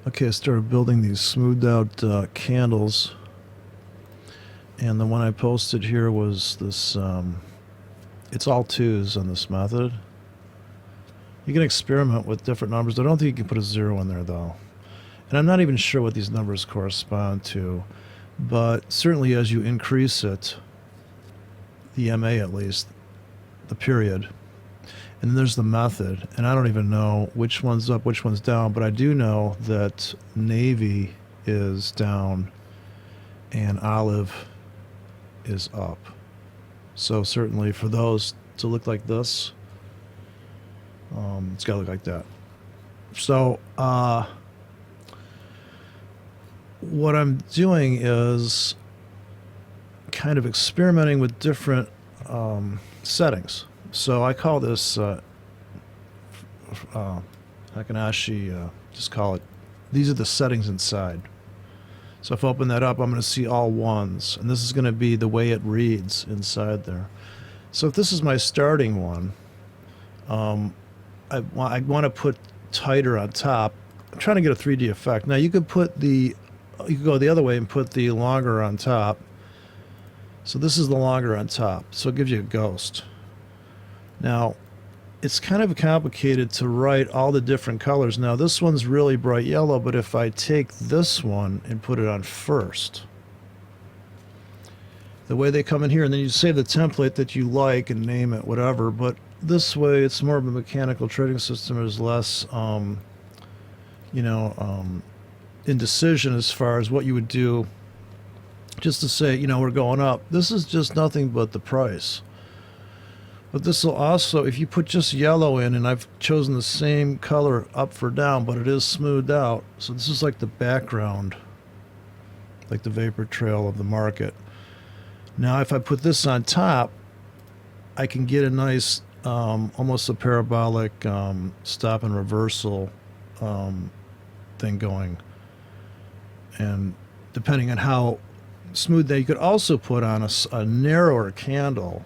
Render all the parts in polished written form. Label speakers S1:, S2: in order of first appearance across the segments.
S1: Okay, I started building these smoothed out candles, and the one I posted here was this, it's all twos on this method. You can experiment with different numbers. I don't think you can put a zero in there though. And I'm not even sure what these numbers correspond to, but certainly as you increase it, the MA at least, the period, and then there's the method, and I don't even know which one's up, which one's down, but I do know that navy is down and olive is up. So certainly for those to look like this, it's got to look like that. So what I'm doing is kind of experimenting with different settings. So I call this Heikin-Ashi, just call it, these are the settings inside. So if I open that up, I'm going to see all ones, and this is going to be the way it reads inside there. So if this is my starting one, I want to put tighter on top. I'm trying to get a 3D effect. Now you could go the other way and put the longer on top. So this is the longer on top, so it gives you a ghost. Now, it's kind of complicated to write all the different colors. Now, this one's really bright yellow, but if I take this one and put it on first, the way they come in here, and then you save the template that you like and name it, whatever, but this way it's more of a mechanical trading system. There's less, indecision as far as what you would do just to say, we're going up. This is just nothing but the price. But this will also, if you put just yellow in, and I've chosen the same color up for down, but it is smoothed out. So this is like the background, like the vapor trail of the market. Now if I put this on top, I can get a nice, almost a parabolic stop and reversal thing going. And depending on how smooth that, you could also put on a narrower candle.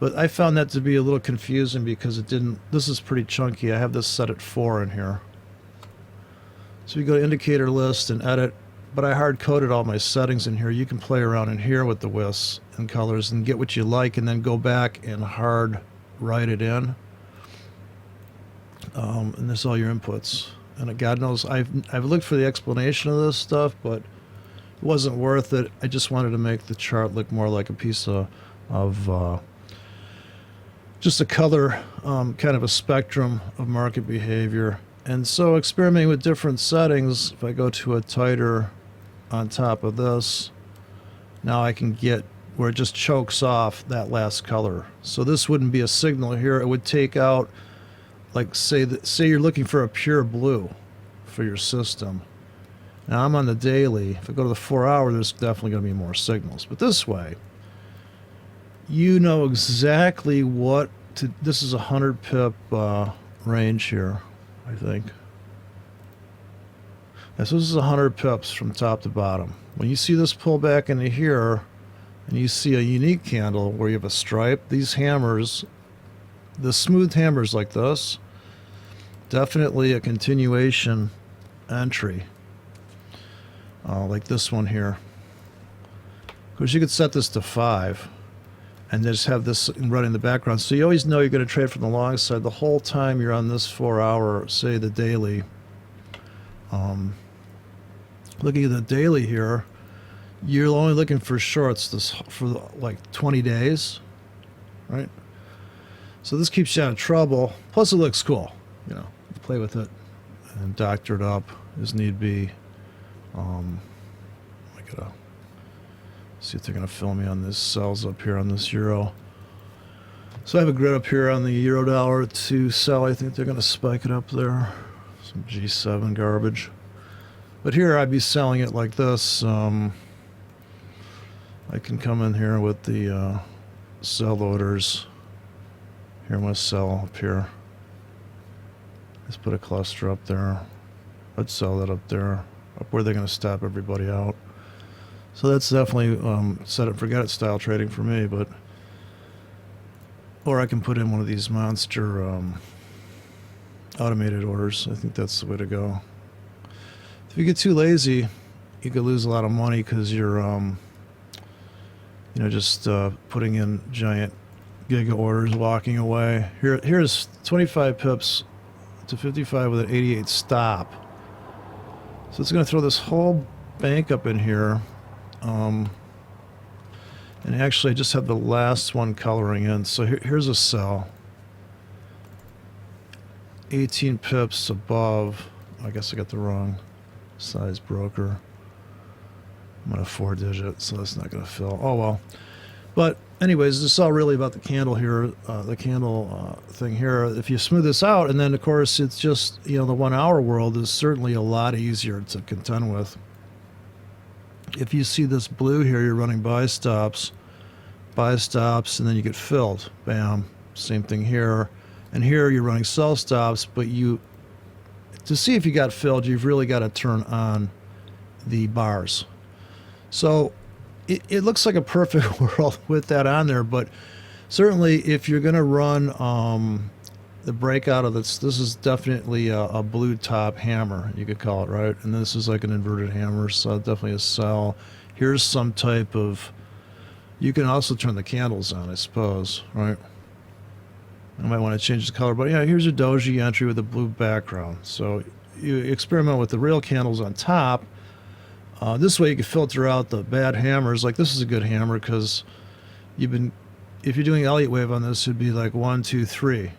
S1: But I found that to be a little confusing because it didn't, this is pretty chunky. I have this set at 4 in here. So you go to indicator list and edit, but I hard coded all my settings in here. You can play around in here with the wisps and colors and get what you like, and then go back and hard write it in. And there's all your inputs. And God knows, I've looked for the explanation of this stuff, but it wasn't worth it. I just wanted to make the chart look more like a piece of just a color, kind of a spectrum of market behavior. And so experimenting with different settings, if I go to a tighter on top of this, now I can get where it just chokes off that last color. So this wouldn't be a signal here. It would take out, like say you're looking for a pure blue for your system. Now I'm on the daily. If I go to the 4 hour, there's definitely going to be more signals. But this way, you know exactly what to, this is a 100 pip range here, I think. And so this is 100 pips from top to bottom. When you see this pull back into here, and you see a unique candle where you have a stripe, these hammers, the smooth hammers like this, definitely a continuation entry. Like this one here. Of course, you could set this to 5. And just have this running in the background. So you always know you're going to trade from the long side the whole time you're on this 4 hour, say the daily. Looking at the daily here, you're only looking for shorts for like 20 days, right? So this keeps you out of trouble. Plus it looks cool, play with it and doctor it up as need be. I gotta see if they're going to fill me on this cells up here on this euro. So I have a grid up here on the euro dollar to sell. I think they're going to spike it up there. Some G7 garbage. But here I'd be selling it like this. I can come in here with the sell orders. Here I'm going to sell up here. Let's put a cluster up there. I'd sell that up there. Up where they're going to stop everybody out. So that's definitely set it forget it style trading for me, but or I can put in one of these monster automated orders. I think that's the way to go. If you get too lazy, you could lose a lot of money because you're, just putting in giant giga orders, walking away. Here's 25 pips to 55 with an 88 stop. So it's going to throw this whole bank up in here. And actually, I just have the last one coloring in. So here's a sell. 18 pips above. I guess I got the wrong size broker. I'm on a 4-digit, so that's not going to fill. Oh, well. But anyways, this is all really about the candle here, the candle thing here. If you smooth this out, and then, of course, it's just, the 1 hour world is certainly a lot easier to contend with. If you see this blue here, you're running buy stops, and then you get filled. Bam. Same thing here. And here you're running sell stops, but to see if you got filled, you've really got to turn on the bars. So it looks like a perfect world with that on there, but certainly if you're going to run the breakout of this is definitely a blue top hammer, you could call it, right? And this is like an inverted hammer, so definitely a sell. Here's some type of, you can also turn the candles on, I suppose, right? I might want to change the color, but yeah, here's a doji entry with a blue background. So you experiment with the real candles on top. This way you can filter out the bad hammers. Like this is a good hammer because if you're doing Elliott wave on this, it'd be like 1, 2, 3.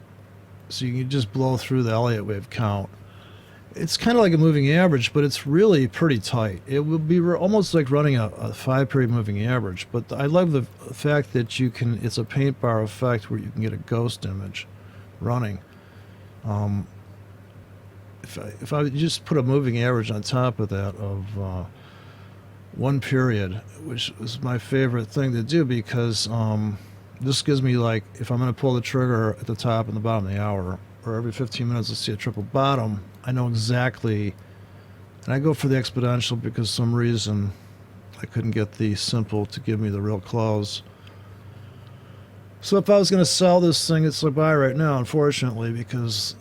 S1: So you can just blow through the Elliott wave count. It's kind of like a moving average, but it's really pretty tight. It would be almost like running a 5-period moving average. But I love the fact that it's a paint bar effect where you can get a ghost image running. If I just put a moving average on top of that of 1 period, which is my favorite thing to do because this gives me, like, if I'm going to pull the trigger at the top and the bottom of the hour, or every 15 minutes I see a triple bottom, I know exactly, and I go for the exponential because some reason I couldn't get the simple to give me the real close. So if I was going to sell this thing, it's a buy right now, unfortunately, because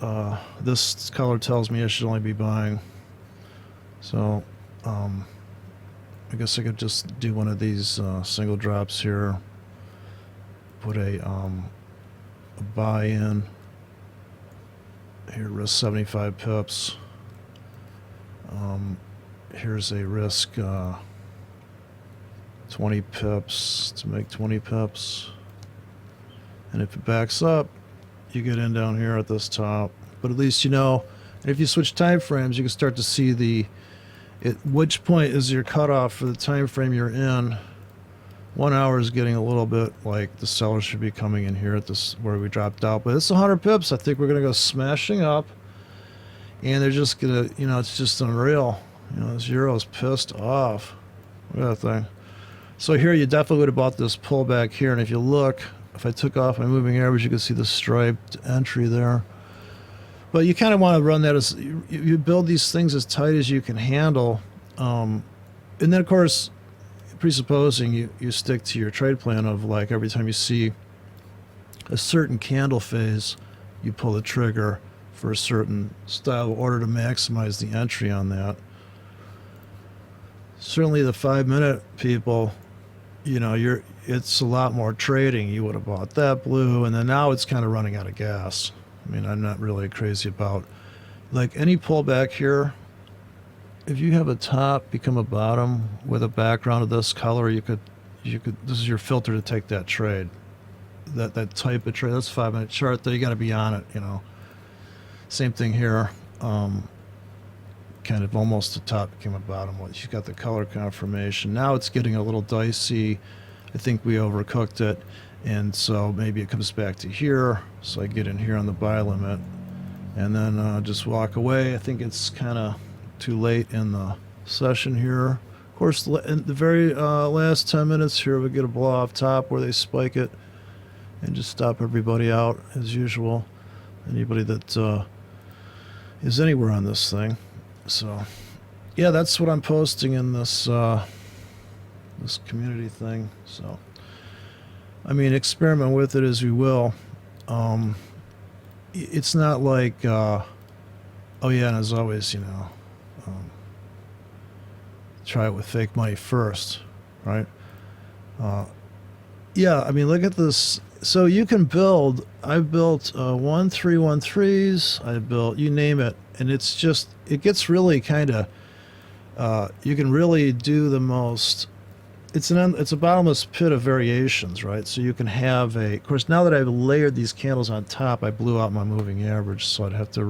S1: this color tells me I should only be buying. So I guess I could just do one of these single drops here, put a buy in. Here, risk 75 pips. Here's a risk 20 pips to make 20 pips. And if it backs up, you get in down here at this top. But at least if you switch time frames, you can start to see at which point is your cutoff for the time frame you're in. 1 hour is getting a little bit like the seller should be coming in here at this where we dropped out, but it's 100 pips. I think we're gonna go smashing up, and they're just gonna, it's just unreal. This euro's pissed off. Look at that thing. So here you definitely would have bought this pullback here, and if you look, if I took off my moving average, you can see the striped entry there. But you kind of want to run that as you build these things as tight as you can handle, and then of course, presupposing you stick to your trade plan of, like, every time you see a certain candle phase, you pull the trigger for a certain style of order to maximize the entry on that. Certainly the 5-minute people, it's a lot more trading. You would have bought that blue, and then now it's kind of running out of gas. I mean, I'm not really crazy about, like, any pullback here. If you have a top become a bottom with a background of this color, you could this is your filter to take that trade, that type of trade. That's a 5-minute chart, though. You got to be on it. Same thing here. Kind of almost the top became a bottom. You've got the color confirmation. Now it's getting a little dicey. I think we overcooked it, and so maybe it comes back to here. So I get in here on the buy limit, and then just walk away. I think it's kind of too late in the session here. Of course, in the very last 10 minutes here, we get a blow off top where they spike it and just stop everybody out as usual. Anybody that is anywhere on this thing. So yeah, that's what I'm posting in this this community thing. So I mean, experiment with it as you will. It's not like oh yeah, and as always, try it with fake money first, right? Yeah, I mean, look at this. So you can build. I've built 1313s. I built, you name it, and it's just, it gets really kind of. You can really do the most. It's a bottomless pit of variations, right? So you can have a. Of course, now that I've layered these candles on top, I blew out my moving average, so I'd have to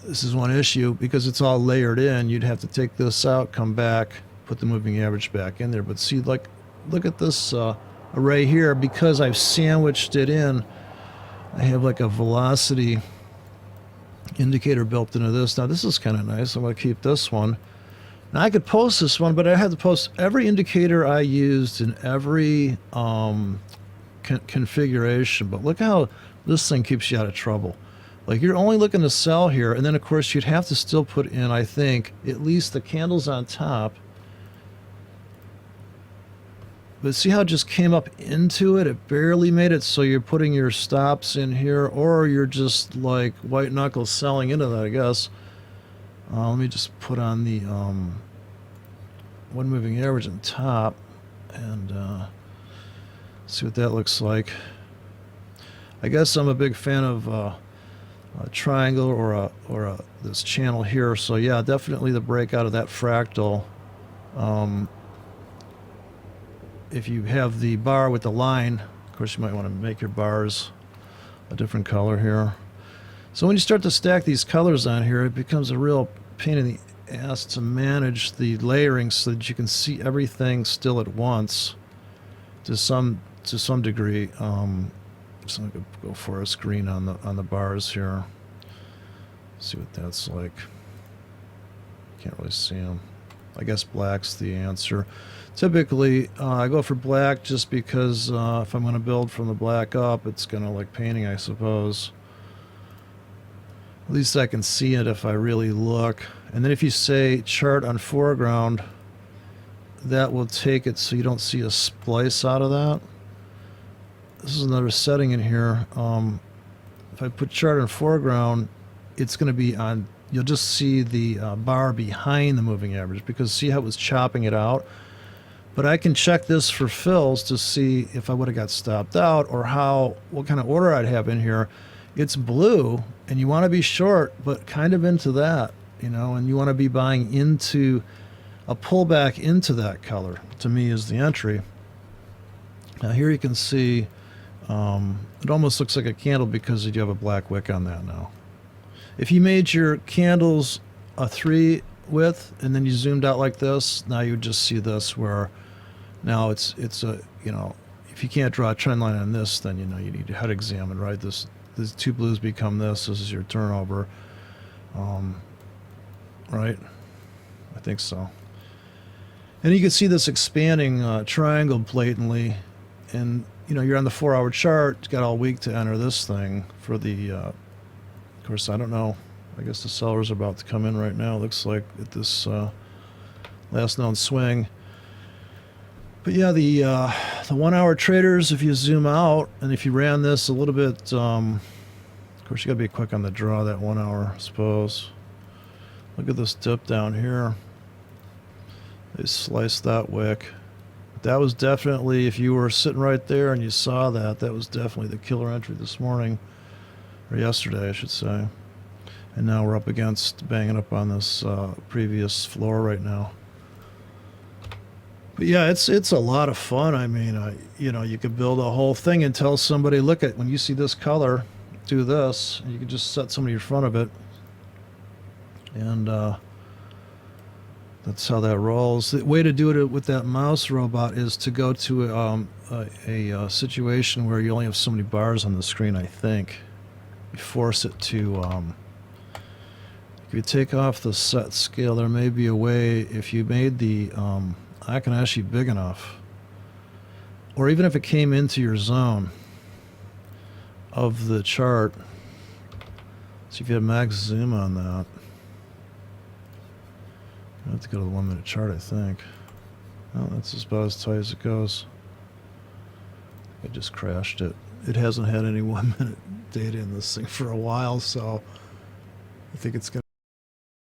S1: This is one issue because it's all layered in. You'd have to take this out, come back, put the moving average back in there. But see, like, look at this array here. Because I've sandwiched it in, I have like a velocity indicator built into this. Now this is kind of nice. I'm going to keep this one. Now I could post this one, but I had to post every indicator I used in every configuration. But look how this thing keeps you out of trouble. Like, you're only looking to sell here, and then of course you'd have to still put in, I think, at least the candles on top. But see how it just came up into it? It barely made it, so you're putting your stops in here, or you're just like white knuckle selling into that, I guess. Let me just put on the one moving average on top and see what that looks like. I guess I'm a big fan of a triangle or this channel here. So yeah, definitely the breakout of that fractal. If you have the bar with the line, of course you might want to make your bars a different color here. So when you start to stack these colors on here, it becomes a real pain in the ass to manage the layering so that you can see everything still at once to some degree. So I'm gonna go for a screen on the bars here. See what that's like. Can't really see them. I guess black's the answer. Typically, I go for black just because if I'm going to build from the black up, it's kind of like painting, I suppose. At least I can see it if I really look. And then if you say chart on foreground, that will take it so you don't see a splice out of that. This is another setting in here. If I put chart on foreground, it's going to be on, you'll just see the bar behind the moving average, because see how it was chopping it out? But I can check this for fills to see if I would have got stopped out, or what kind of order I'd have in here. It's blue, and you want to be short, but kind of into that, you know, and you want to be buying into a pullback into that color, to me, is the entry. Now here you can see it almost looks like a candle because you have a black wick on that now. If you made your candles a 3 width and then you zoomed out like this, now you would just see this, where now it's a, you know, if you can't draw a trend line on this, then you know you need to head examine, right? These two blues become this is your turnover, right? I think so. And you can see this expanding triangle blatantly, and you know, you're on the 4-hour chart. It's got all week to enter this thing for the. Of course, I don't know. I guess the seller's about to come in right now. Looks like at this last known swing. But yeah, the 1-hour traders. If you zoom out and if you ran this a little bit, of course you got to be quick on the draw. That 1 hour, I suppose. Look at this dip down here. They sliced that wick. That was definitely, if you were sitting right there and you saw that, that was definitely the killer entry this morning, or yesterday, I should say. And now we're up against, banging up on this previous floor right now. But yeah, it's a lot of fun. I mean, you know, you could build a whole thing and tell somebody, look at, when you see this color, do this. And you could just set somebody in front of it. And that's how that rolls. The way to do it with that mouse robot is to go to a situation where you only have so many bars on the screen, I think. You force it to, if you take off the set scale, there may be a way, if you made the Heikin-Ashi big enough, or even if it came into your zone of the chart, see if you have max zoom on that. I have to go to the 1 minute chart, I think. Well, that's about as tight as it goes. I just crashed it. It hasn't had any 1 minute data in this thing for a while, so I think it's going to